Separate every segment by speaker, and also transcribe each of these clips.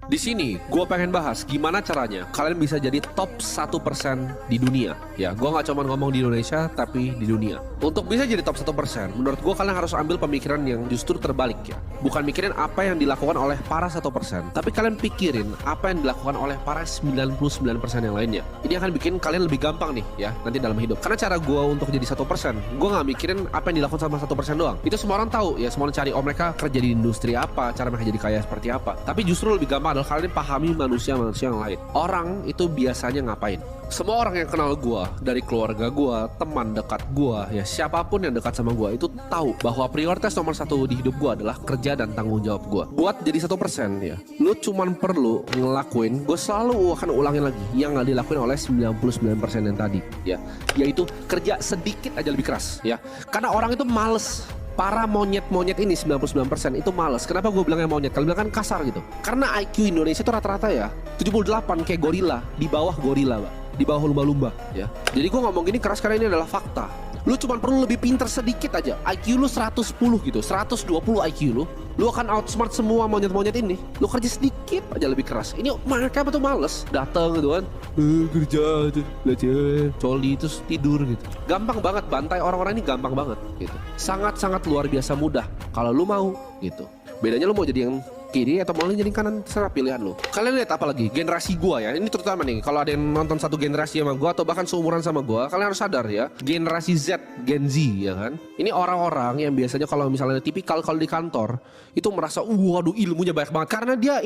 Speaker 1: Di sini, gue pengen bahas gimana caranya kalian bisa jadi top 1% di dunia. Ya, gue nggak cuma ngomong di Indonesia, tapi di dunia. Untuk bisa jadi top 1%, menurut gue kalian harus ambil pemikiran yang justru terbalik ya. Bukan mikirin apa yang dilakukan oleh para 1%, tapi kalian pikirin apa yang dilakukan oleh para 99% yang lainnya. Ini akan bikin kalian lebih gampang nih ya, nanti dalam hidup. Karena cara gue untuk jadi 1%, gue nggak mikirin apa yang dilakukan sama 1% doang. Itu semua orang tahu ya, semua orang cari, mereka kerja di industri apa, cara mereka jadi kaya seperti apa. Tapi justru lebih gampang adalah kalian pahami manusia-manusia yang lain. Orang itu biasanya ngapain? Semua orang yang kenal gue, dari keluarga gue, teman dekat gue, ya siapapun yang dekat sama gue itu tahu bahwa prioritas nomor satu di hidup gue adalah kerja dan tanggung jawab gue. Buat jadi 1% ya, lu cuman perlu ngelakuin, gue selalu akan ulangin lagi yang nggak dilakuin oleh 99% yang tadi ya, yaitu kerja sedikit aja lebih keras ya. Karena orang itu males. Para monyet-monyet ini 99% itu males. Kenapa gue bilangnya monyet? Kalau bilang kan kasar gitu. Karena IQ Indonesia itu rata-rata ya 78 kayak gorila, di bawah gorila, Pak. Di bawah lumba-lumba ya. Jadi gue ngomong gini keras karena ini adalah fakta. Lu cuma perlu lebih pinter sedikit aja. IQ lu 110 gitu, 120 IQ lu akan outsmart semua monyet-monyet ini. Lu kerja sedikit aja lebih keras. Ini mereka betul males datang gitu kan, kerja aja, belajar, coli terus tidur gitu. Gampang banget bantai orang-orang ini, gampang banget gitu. Sangat-sangat luar biasa mudah kalau lu mau gitu. Bedanya lu mau jadi yang kiri atau mau jadi kanan, terserah pilihan lo. Kalian lihat apa lagi? Generasi gua ya. Ini terutama nih, kalau ada yang nonton satu generasi sama gua atau bahkan seumuran sama gua, kalian harus sadar ya. Generasi Z, Gen Z ya kan. Ini orang-orang yang biasanya kalau misalnya tipikal kalau di kantor itu merasa waduh ilmunya banyak banget karena dia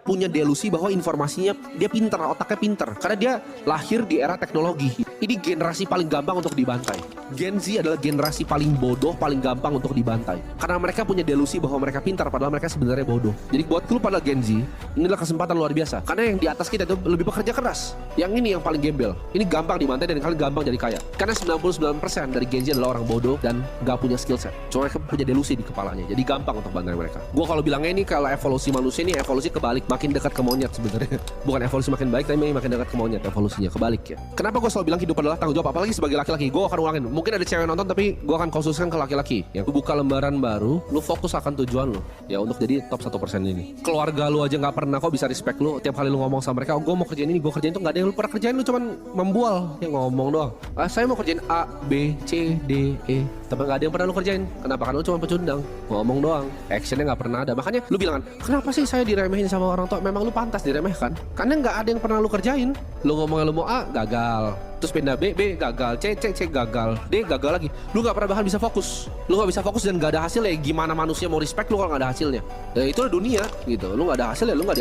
Speaker 1: punya delusi bahwa informasinya dia pinter, otaknya pinter karena dia lahir di era teknologi. Ini generasi paling gampang untuk dibantai. Gen Z adalah generasi paling bodoh, paling gampang untuk dibantai karena mereka punya delusi bahwa mereka pintar padahal mereka sebenarnya bodoh. Jadi buat lu pada Gen Z, inilah kesempatan luar biasa karena yang di atas kita itu lebih bekerja keras. Yang ini yang paling gembel. Ini gampang dibantai dan kalian gampang jadi kaya. Karena 99% dari Gen Z adalah orang bodoh dan gak punya skill set. Cuma mereka punya delusi di kepalanya. Jadi gampang untuk bantai mereka. Gua kalau bilangnya ini kalau evolusi manusia ini evolusi kebalik, makin dekat ke monyet sebenarnya. Bukan evolusi makin baik tapi makin dekat ke monyet, evolusinya kebalik ya. Kenapa gue selalu bilang hidup adalah tanggung jawab, apalagi sebagai laki-laki. Gue akan ulangin. Mungkin ada cewek nonton tapi gue akan khususkan ke laki-laki. Yang buka lembaran baru, lu fokus akan tujuan lu ya untuk jadi top 1% ini. Keluarga lu aja nggak pernah kok bisa respect lu. Tiap kali lu ngomong sama mereka, oh, gue mau kerjain ini, gue kerjain itu, nggak ada yang lu pernah kerjain, lu cuman membual ya, ngomong doang. Saya mau kerjain A, B, C, D, E, tapi nggak ada yang pernah lu kerjain. Kenapa? Karena lu cuma pecundang, ngomong doang, actionnya nggak pernah ada. Makanya lu bilang kan, kenapa sih saya diremehin sama orang tua? Memang lu pantas diremehkan karena nggak ada yang pernah lu kerjain. Lu ngomong lu mau A, gagal, terus pindah B, gagal, C, gagal, D, gagal lagi. Lu nggak pernah bahkan bisa fokus. Lu nggak bisa fokus dan nggak ada hasil ya. Gimana manusia mau respect lu kalau nggak ada hasilnya? Ya itulah dunia gitu. Lu nggak ada hasil ya lu nggak